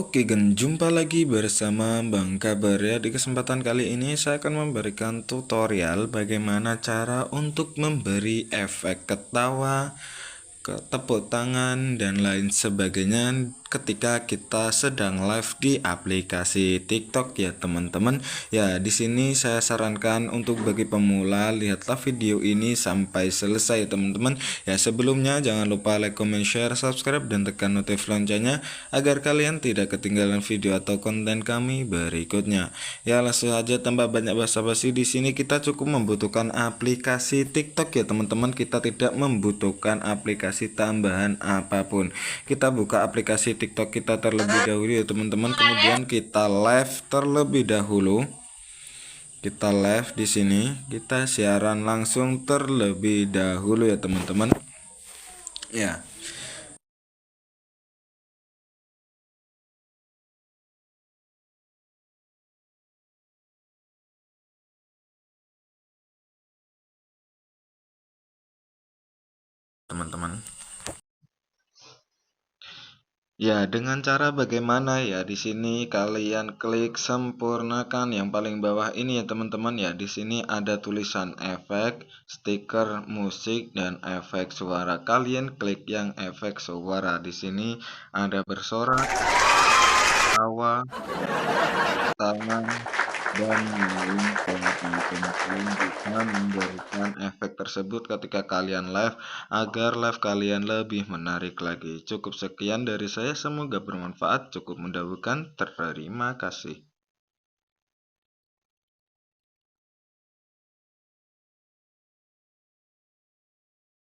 Oke, jumpa lagi bersama Bang Kabar ya. Di kesempatan kali ini saya akan memberikan tutorial bagaimana cara untuk memberi efek ketawa, tepuk tangan, dan lain sebagainya ketika kita sedang live di aplikasi TikTok ya teman-teman. Ya, di sini saya sarankan untuk bagi pemula lihatlah video ini sampai selesai teman-teman. Ya, sebelumnya jangan lupa like, comment, share, subscribe dan tekan notif loncengnya agar kalian tidak ketinggalan video atau konten kami berikutnya. Ya, langsung aja tanpa banyak basa-basi, di sini kita cukup membutuhkan aplikasi TikTok ya teman-teman. Kita tidak membutuhkan aplikasi tambahan apapun. Kita buka aplikasi TikTok kita terlebih dahulu ya teman-teman. Kemudian kita live terlebih dahulu. Kita live di sini, kita siaran langsung terlebih dahulu ya teman-teman. Ya. Teman-teman. Ya, dengan cara bagaimana ya? Di sini kalian klik sempurnakan yang paling bawah ini ya teman-teman ya. Di sini ada tulisan efek, stiker, musik, dan efek suara. Kalian klik yang efek suara. Di sini ada bersorak, tawa, tangan, dan lain sebagainya. Kalian bisa memberikan efek tersebut ketika kalian live agar live kalian lebih menarik lagi. Cukup sekian dari saya, semoga bermanfaat. Cukup mendahulukan. Terima kasih.